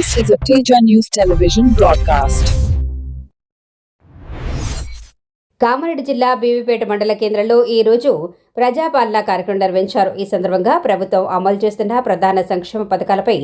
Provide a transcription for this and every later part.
This is a Teja News Television broadcast. Kamareddy జిల్లా బీవీపేట మండల కేంద్రంలో ఈ రోజు ప్రజాపాలన కార్యక్రమం నిర్వహించారు. ఈ సందర్భంగా ప్రభుత్వం అమలు చేస్తున్న ప్రధాన సంక్షేమ పథకాలపై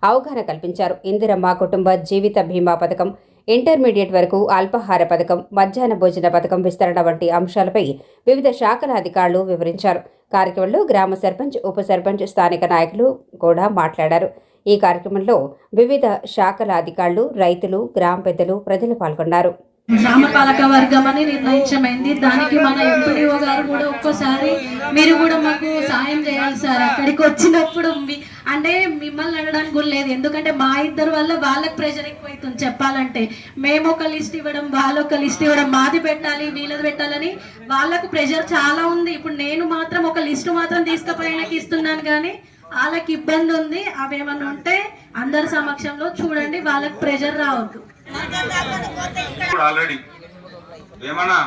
అవగాహన కల్పించారు. ఇందిరమ్మ కుటుంబ జీవిత బీమా పథకం, ఇంటర్మీడియట్ వరకు అల్పాహార పథకం, మధ్యాహ్న భోజన పథకం విస్తరణ వంటి అంశాలపై వివిధ శాఖల అధికారులు వివరించారు. కార్యక్రమంలో గ్రామ సర్పంచ్, ఉప సర్పంచ్, స్థానిక నాయకులు కూడా మాట్లాడారు. ఈ కార్యక్రమంలో వివిధ శాఖల అధికారులు, రైతులు, గ్రామ పెద్దలు, ప్రజలు పాల్గొన్నారు. గ్రామపాలక వర్గం అని నిర్ణయించమైంది. దానికి మన ఎంపీడీఓ గారు కూడా ఒక్కోసారి మీరు కూడా మాకు సాయం చేయాలి సార్. అక్కడికి వచ్చినప్పుడు అంటే మిమ్మల్ని అడగడానికి కూడా లేదు, ఎందుకంటే మా ఇద్దరు వల్ల వాళ్ళకి ప్రెషర్ ఎక్కువైతుంది. చెప్పాలంటే మేము ఒక లిస్ట్ ఇవ్వడం, వాళ్ళు ఒక లిస్ట్ ఇవ్వడం, మాది పెట్టాలి వీళ్ళది పెట్టాలని వాళ్ళకు ప్రెషర్ చాలా ఉంది. ఇప్పుడు నేను మాత్రం ఒక లిస్టు మాత్రం తీసుకుపోయినకి ఇస్తున్నాను, కానీ వాళ్ళకి ఇబ్బంది ఉంది. అవేమన్నా ఉంటే అందరి సమక్షంలో చూడండి, వాళ్ళకి ప్రెషర్ రావద్దు. ఆల్రెడీ ఏమన్నా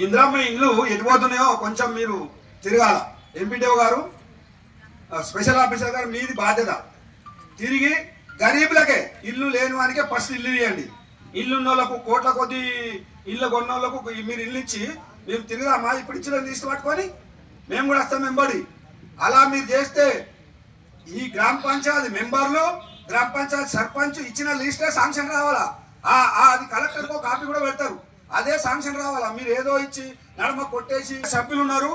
ఇందిరమ్మ ఇల్లు ఎటుపోతున్నాయో కొంచెం మీరు తిరగాల. ఎంపీడీఓ గారు, స్పెషల్ ఆఫీసర్ గారు, మీది బాధ్యత. తిరిగి గరీబులకే, ఇల్లు లేని వానికే ఫస్ట్ ఇల్లు ఇవ్వండి. ఇల్లు ఉన్న వాళ్ళకు, కోట్ల కొద్ది ఇల్లు కొన్న వాళ్ళకు మీరు ఇల్లు ఇచ్చి మేము తిరగామా? ఇప్పుడు ఇచ్చిన లిస్ట్ పట్టుకొని మేము కూడా వస్తాం వెంబడి. అలా మీరు చేస్తే ఈ గ్రామ పంచాయతీ మెంబర్లు, గ్రామ పంచాయతీ సర్పంచ్ ఇచ్చిన లిస్టే శాంక్షన్ రావాలా. అది కలెక్టర్కో కాపీ కూడా పెడతారు, అదే శాంక్షన్ రావాలా. మీరు ఏదో ఇచ్చి నడమ కొట్టేసి సభ్యులు ఉన్నారు,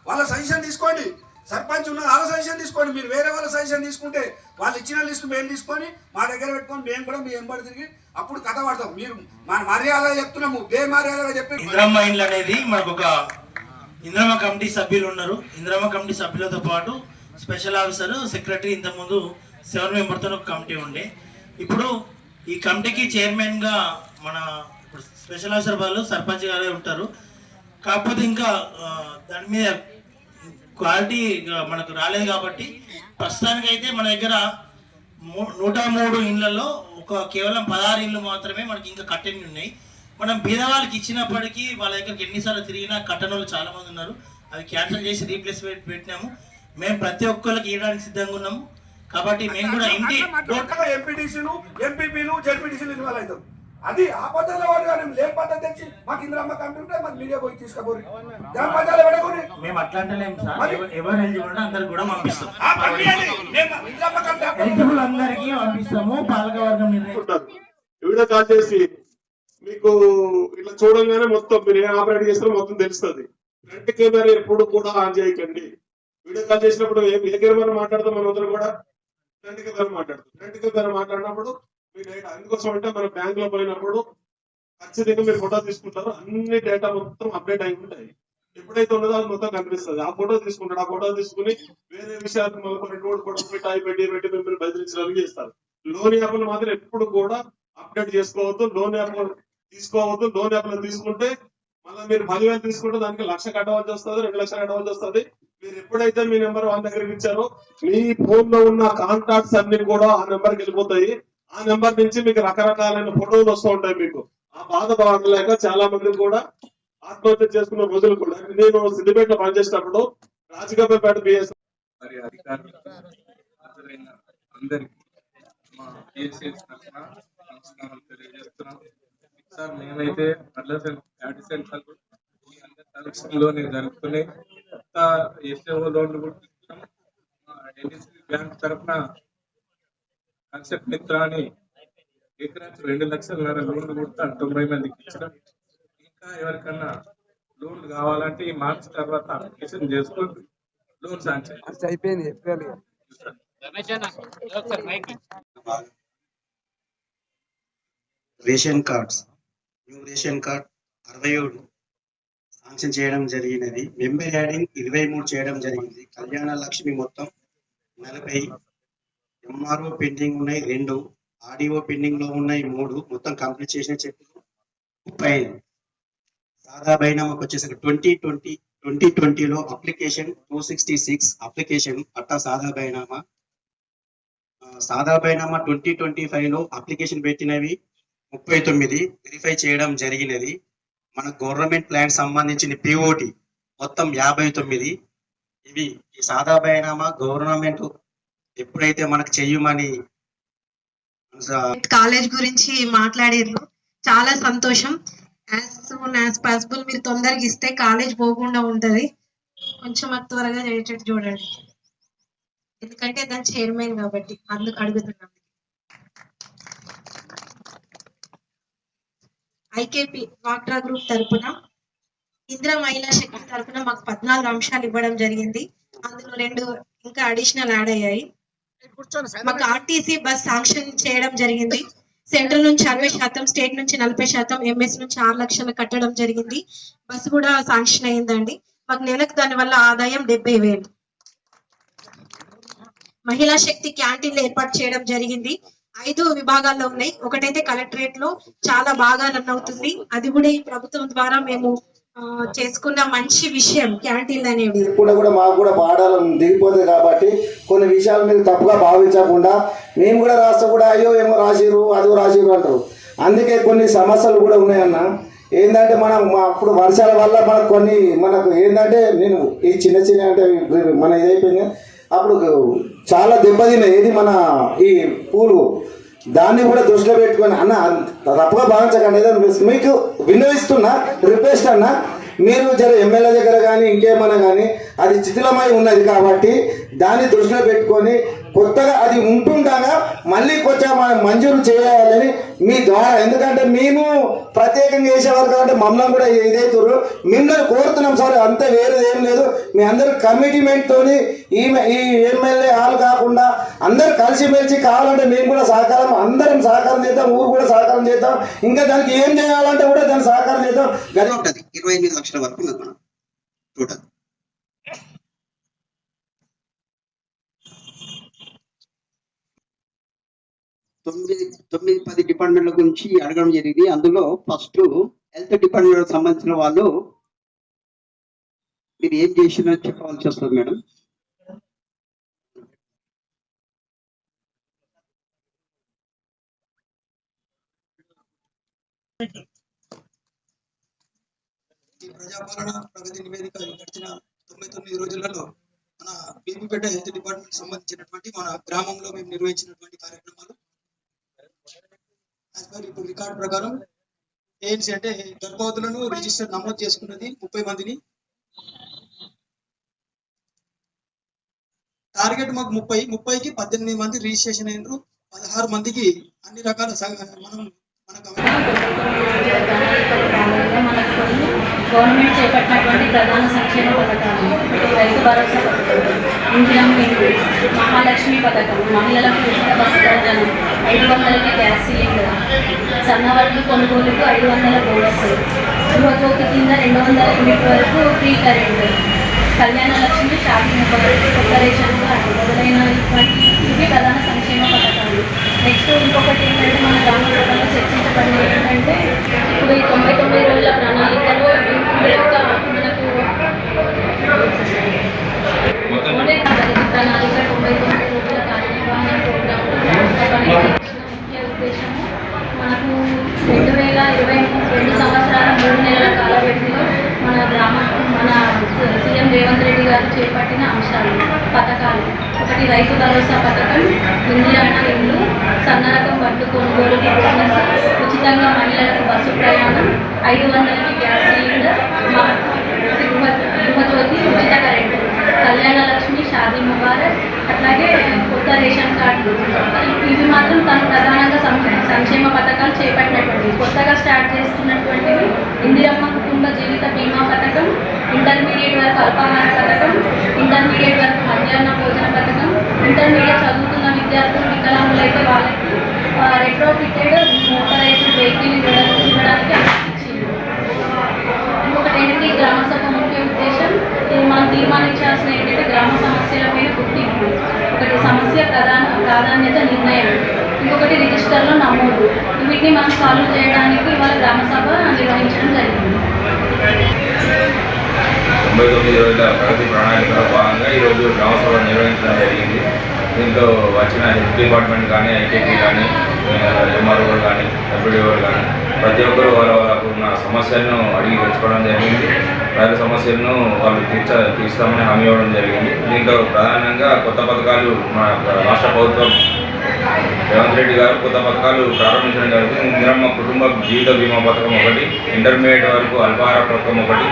వాళ్ళ సజెషన్ తీసుకోండి. సర్పంచ్ ఉన్నారు, వాళ్ళ సజెషన్ తీసుకోండి. మీరు వేరే వాళ్ళ సజెషన్ తీసుకుంటే వాళ్ళు ఇచ్చిన లిస్ట్ మేము తీసుకొని మా దగ్గర పెట్టుకొని మేము కూడా మీ వెంబడి తిరిగి అప్పుడు కథ పడతాం. మీరు మన మర్యాదగా చెప్తున్నాము, మర్యాదగా చెప్పి ఇందిరమ్మ ఇండ్లు అనేది మనకు ఒక ఇందిరమ్మ కమిటీ సభ్యులు ఉన్నారు. ఇందిరమ్మ కమిటీ సభ్యులతో పాటు స్పెషల్ ఆఫీసర్, సెక్రటరీ, ఇంతకుముందు 7 మెంబర్తో ఒక కమిటీ ఉండే. ఇప్పుడు ఈ కమిటీకి చైర్మన్ గా మన ఇప్పుడు స్పెషల్ ఆఫీసర్ వాళ్ళు సర్పంచ్ గారే ఉంటారు. కాకపోతే ఇంకా దాని మీద క్వాలిటీ మనకు రాలేదు కాబట్టి ప్రస్తుతానికి అయితే మన దగ్గర 103 ఇళ్లలో కేవలం 16 ఇళ్ళు మాత్రమే మనకి ఇంకా కట్టెని ఉన్నాయి. మనం బీదవాళ్ళకి ఇచ్చినప్పటికీ వాళ్ళ దగ్గరికి ఎన్నిసార్లు తిరిగినా కట్టని వాళ్ళు చాలా మంది ఉన్నారు. అవి క్యాన్సిల్ చేసి రీప్లేస్మెంట్ పెట్టినాము. మేము ప్రతి ఒక్కరికి ఇవ్వడానికి సిద్ధంగా ఉన్నాము. కాబట్టి మేము కూడా ఇంటి ఎంపీటీసీలు, ఎంపీపీలు, జెడ్పీటీసీలు ఇన్వాల్వ్ అవుతాం. అది ఆ పద్ధతిలో వాడు లేని పద్ధతి తెచ్చి మాకు ఇందిరమ్మ కమిటీ ఉంటే మాకు మీడియా పోయి తీసుకోబోరు. మేము అట్లాంటలేము సార్. ఎవరు ఎలిజిబుల్ అందరికి కూడా పంపిస్తాం, ఎలిజిబుల్ అందరికీ పంపిస్తాము. పాలకవర్గం వీడియో కాల్ చేసి మీకు ఇట్లా చూడంగానే మొత్తం మీరు ఏం ఆపరేట్ చేస్తారో మొత్తం తెలుస్తుంది. ఫ్రంట్ కెమెరా ఎప్పుడు కూడా ఆన్ చేయకండి. వీడియో కాల్ చేసినప్పుడు ఏ కెమెరా మాట్లాడతాం మనం అందరం కూడా ఫ్రంట్ కెమెరా మాట్లాడతాం. ఫ్రంట్ కెమెరా మాట్లాడినప్పుడు మీ డేటా అందుకోసం అంటే మన బ్యాంక్ లో పోయినప్పుడు ఖచ్చితంగా మీరు ఫోటో తీసుకుంటారు. అన్ని డేటా మొత్తం అప్డేట్ అయి ఉంటాయి. ఎప్పుడైతే ఉన్నదో అది మొత్తం కనిపిస్తుంది. ఆ ఫోటో తీసుకుంటాడు. ఆ ఫోటో తీసుకుని వేరే విషయాలు మొదలుకొని రోడ్ ఫోటో పెట్టి మిమ్మల్ని బెదిరించడానికి చేస్తారు. లోన్ యాప్లు మాత్రం ఎప్పుడు కూడా అప్డేట్ చేసుకోవద్దు. లోన్ యాప్ తీసుకోవద్దు. లోన్ యాప్ లో తీసుకుంటే మళ్ళీ మీరు 10,000 తీసుకుంటే దానికి 1,00,000 కట్టవలసి వస్తుంది, 2,00,000 కట్టవలసి వస్తుంది. మీరు ఎప్పుడైతే మీ నెంబర్ వాళ్ళ దగ్గరికి ఇచ్చారో మీ ఫోన్ లో ఉన్న కాంటాక్ట్స్ అన్ని కూడా ఆ నెంబర్కి వెళ్ళిపోతాయి. ఆ నెంబర్ నుంచి మీకు రకరకాలైన ఫోటోలు వస్తూ ఉంటాయి. మీకు ఆ బాధ పడలేక చాలా మంది కూడా ఆత్మహత్య చేసుకున్న రోజులు కూడా. నేను సిద్దిపేటలో పనిచేసేటప్పుడు రాజకీయపేట బిఎస్ మరి అధికారులు అందరికీ మా బిఎస్ఎస్ నమస్కారం తెలియజేస్తున్నాం. సార్ మేమైతే లోనే జరుపుకుని కొత్త ఎస్ఏఓ లోన్లు కూడా బ్యాంక్ తరఫున కన్సెప్ట్ మిత్ర అని ఎకరానికి 2,00,000 లోన్లు కూడా 90 మందికి ఇచ్చడం. ఇంకా ఎవరికన్నా లోన్లు కావాలంటే ఈ మార్చి తర్వాత అప్లికేషన్ చేసుకోండి. లోన్ శాంక్షన్ అయిపోయింది. Ration cards, new ration card 67 sanction చేయడం జరిగినది. మెంబర్ యాడింగ్ 23 చేయడం జరిగింది. కళ్యాణ లక్ష్మి మొత్తం 40, ఎంఆర్ఓ పెండింగ్ ఉన్నాయి 2, ఆర్డీఓ పెండింగ్ లో ఉన్నాయి 3, మొత్తం కంప్లీట్ చేసిన చెక్కులు 35. సాదా బైనామాకు వచ్చేసరికి 2020లో అప్లికేషన్ 266 అప్లికేషన్ పట్టా సాదా బైనామా. 2025లో అప్లికేషన్ పెట్టినవి 39 వెరిఫై చేయడం జరిగినది. మన గవర్నమెంట్ ప్లాన్ సంబంధించిన పిఓటి మొత్తం 59. ఇవి ఈ సాదా బైనామా గవర్నమెంట్ ఎప్పుడైతే మనకు చెయ్యమని కాలేజ్ గురించి మాట్లాడారు, చాలా సంతోషం. యాజ్ సూన్ యాజ్ పాసిబుల్ మీరు తొందరగా ఇస్తే కాలేజ్ పోకుండా ఉంటది. కొంచెం అది త్వరగా చేసేటట్టు చూడండి, ఎందుకంటే దాని చైర్మన్ కాబట్టి అందుకు అడుగుతున్నాం. ఐకేపీ వాక్రా గ్రూప్ తరపున ఇందిరా మహిళా శక్తి తరపున మాకు 14 అంశాలు ఇవ్వడం జరిగింది. అందులో 2 ఇంకా అడిషనల్ యాడ్ అయ్యాయి. మాకు ఆర్టీసీ బస్ శాంక్షన్ చేయడం జరిగింది. సెంట్రల్ నుంచి 60%, స్టేట్ నుంచి 40%, ఎంఎస్ నుంచి 6 లక్షలు కట్టడం జరిగింది. బస్సు కూడా శాంక్షన్ అయిందండి. మాకు నెలకు దానివల్ల ఆదాయం 70,000. మహిళా శక్తి క్యాంటీన్లు ఏర్పాటు చేయడం జరిగింది. 5 విభాగాల్లో ఉన్నాయి. ఒకటైతే కలెక్టరేట్ లో చాలా బాగా రన్ అవుతుంది. అది కూడా ఈ ప్రభుత్వం ద్వారా మేము చేసుకున్న మంచి విషయం క్యాంటీన్లు అనేవి. ఇప్పుడు కూడా మాకు కూడా పాఠాలు దిగిపోతాయి కాబట్టి కొన్ని విషయాలు మీరు తప్పుగా భావించకుండా, మేము కూడా రాష్ట్రం కూడా అయ్యో ఏమో రాసిరు అదో రాసిరు అంటారు. అందుకే కొన్ని సమస్యలు కూడా ఉన్నాయన్న. ఏంటంటే మనం అప్పుడు వర్షాల వల్ల మనకు ఏంటంటే నేను ఈ చిన్న అంటే మన ఇదైపోయింది. అప్పుడు చాలా దెబ్బతిన్నాయి. ఏది మన ఈ పూలు, దాన్ని కూడా దృష్టిలో పెట్టుకొని అన్న తప్పుగా భావించకండి. ఏదో మీకు విన్నవిస్తున్నా, రిక్వెస్ట్ అన్న, మీరు జర ఎమ్మెల్యే దగ్గర కానీ ఇంకేమన్నా కానీ అది శిథిలమై ఉన్నది కాబట్టి దాన్ని దృష్టిలో పెట్టుకొని కొత్తగా అది ఉంటుండగా మళ్ళీ కొంచెం మంజూరు చేయాలని మీ ద్వారా, ఎందుకంటే మేము ప్రత్యేకంగా చేసేవారు కాబట్టి మమ్మల్ని కూడా ఇదైతున్నారు. మిమ్మల్ని కోరుతున్నాం సార్, అంతే వేరేది ఏం లేదు. మీ అందరు కమిట్మెంట్తో ఈ ఎమ్మెల్యే హాల్ కాకుండా అందరు కలిసిమెలిసి కావాలంటే మేము కూడా అందరం సహకారం చేద్దాం, ఊరు కూడా సహకారం చేద్దాం. ఇంకా దానికి ఏం చేయాలంటే కూడా దానికి సహకారం చేద్దాం. గది ఉంటుంది 28 లక్షల వరకు ఉన్నది మనం టోటల్. తొమ్మిది 10 డిపార్ట్మెంట్ల గురించి అడగడం జరిగింది. అందులో ఫస్ట్ హెల్త్ డిపార్ట్మెంట్ సంబంధించిన వాళ్ళు మీరు ఏం చేసినా చెప్పవలసి వస్తుంది మేడం. ఈ ప్రజాపాలన ప్రగతి నివేదిక గడిచిన 99 రోజులలో మన బీబీపేట హెల్త్ డిపార్ట్మెంట్ సంబంధించినటువంటి మన గ్రామంలో మేము నిర్వహించినటువంటి కార్యక్రమాలు ఇప్పుడు రికార్డు ప్రకారం ఏఎన్సీ అంటే గర్భవతులను రిజిస్టర్ నమోదు చేసుకున్నది 30 మందిని. టార్గెట్ మాకు 30కి 18 మంది రిజిస్ట్రేషన్ అయినారు. 16 మందికి అన్ని రకాల గవర్నమెంట్ చేపట్టినటువంటి ప్రధాన సంక్షేమ పథకాలు రైతు భరోసా పథకం, ఇందిరమ్మ ఇల్లు, మహాలక్ష్మి పథకం, మహిళలకు ఉచిత బస్సు ప్రయాణం, 500కి గ్యాస్ సిలిండర్, సన్నవడ్లు కొనుగోలుకు 500 బోనస్, గృహజ్యోతి కింద 200 యూనిట్ వరకు ఫ్రీ కరెంట్, కళ్యాణ లక్ష్మి, షాదీ ముబారక్, కొత్త రేషన్ కార్డు మొదలైనటువంటి ఇవి ప్రధాన సంక్షేమ పథకాలు. నెక్స్ట్ ఇంకొకటి ఏంటంటే మన గ్రామ సభలో చర్చించబడిన ఏంటంటే ఇప్పుడు ఈ 99 రోజుల ప్రణాళికలో ప్రణాళిక 99 రోజుల కార్యనిర్వహణ ప్రోగ్రాంలో ముఖ్య ఉద్దేశము మనకు 2022 సంవత్సరాల 3 నెలల కాల వ్యవధిలో మన సీఎం రేవంత్ రెడ్డి గారు చేపట్టిన అంశాలు, పథకాలు. ఒకటి రైతు భరోసా పథకం, ఇందిరమ్మ ఇల్లు, సన్నరకం వడ్లు కొనుగోలుకి బోనస్, ఉచితంగా మహిళలకు బస్సు ప్రయాణం, 500కి గ్యాస్ సిలిండర్, గృహజ్యోతి, ఉచిత కరెంటు, కళ్యాణ లక్ష్మి, షాదీ ముబారక్, అట్లాగే కొత్త రేషన్ కార్డులు. ఇవి మాత్రం తను ప్రధానంగా సంక్షేమ పథకాలు చేపట్టినటువంటి కొత్తగా స్టార్ట్ చేస్తున్నటువంటివి ఇందిరమ్మ కుటుంబ జీవిత బీమా పథకం, ఇంటర్మీడియట్ వరకు అల్పాహార పథకం, ఇంటర్మీడియట్ వరకు మధ్యాహ్న భోజన పథకం, ఇంటర్మీడియట్ చదువుతున్న విద్యార్థులు వికలాంగులైతే వాళ్ళకి రెట్రోఫిటెడ్ మోటరైజ్డ్ వెహికల్ ఇవ్వడానికి అనుమతించింది. ఇంకొకటి ఏంటంటే గ్రామ సభ ముఖ్య ఉద్దేశం మనం తీర్మానించాల్సిన ఏంటంటే గ్రామ సమస్యలపై గుర్తింపు, ఒకటి సమస్య ప్రాధాన్యత నిర్ణయం, ఇంకొకటి రిజిస్టర్లో నమోదు. వీటిని మనం సాల్వ్ చేయడానికి ఇవాళ గ్రామ సభ నిర్వహించడం జరిగింది. 99 రోజుల ప్రగతి ప్రణాళికలో భాగంగా ఈరోజు గ్రామ సభ నిర్వహించడం జరిగింది. దీంట్లో వచ్చిన హెల్త్ డిపార్ట్మెంట్ కానీ, ఐటీపీ కానీ, ఎంఆర్ఓ కానీ, డబ్ల్యూడీఓ కానీ ప్రతి ఒక్కరు వాళ్ళకు ఉన్న సమస్యలను అడిగి తెచ్చుకోవడం జరిగింది. ప్రజల సమస్యలను వాళ్ళు తీర్స్తామని హామీ ఇవ్వడం జరిగింది. దీంట్లో ప్రధానంగా కొత్త పథకాలు మన రాష్ట్ర ప్రభుత్వం రేవంత్ రెడ్డి గారు కొత్త పథకాలు ప్రారంభించడం జరుగుతుంది. ఇందిరమ్మ కుటుంబ జీవిత బీమా పథకం ఒకటి, ఇంటర్మీడియట్ వరకు అల్పాహార పథకం ఒకటి,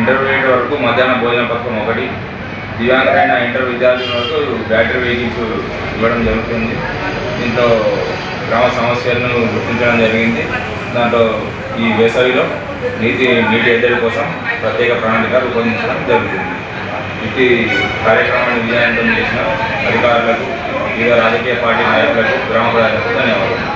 ఇంటర్మీడియట్ వరకు మధ్యాహ్న భోజన పథకం ఒకటి, దివ్యాంగులైన ఇంటర్ విద్యార్థుల వరకు బ్యాటరీ వెహికల్స్ ఇవ్వడం జరుగుతుంది. దీంతో గ్రామ సమస్యలను గుర్తించడం జరిగింది. దాంట్లో ఈ వేసవిలో నీటి ఎద్దడి కోసం ప్రత్యేక ప్రణాళిక రూపొందించడం జరుగుతుంది. ఇటు కార్యక్రమాన్ని విజయవంతం చేసిన అధికారులకు, వివిధ రాజకీయ పార్టీ నాయకులకు, గ్రామ ప్రజలకు ధన్యవాదాలు.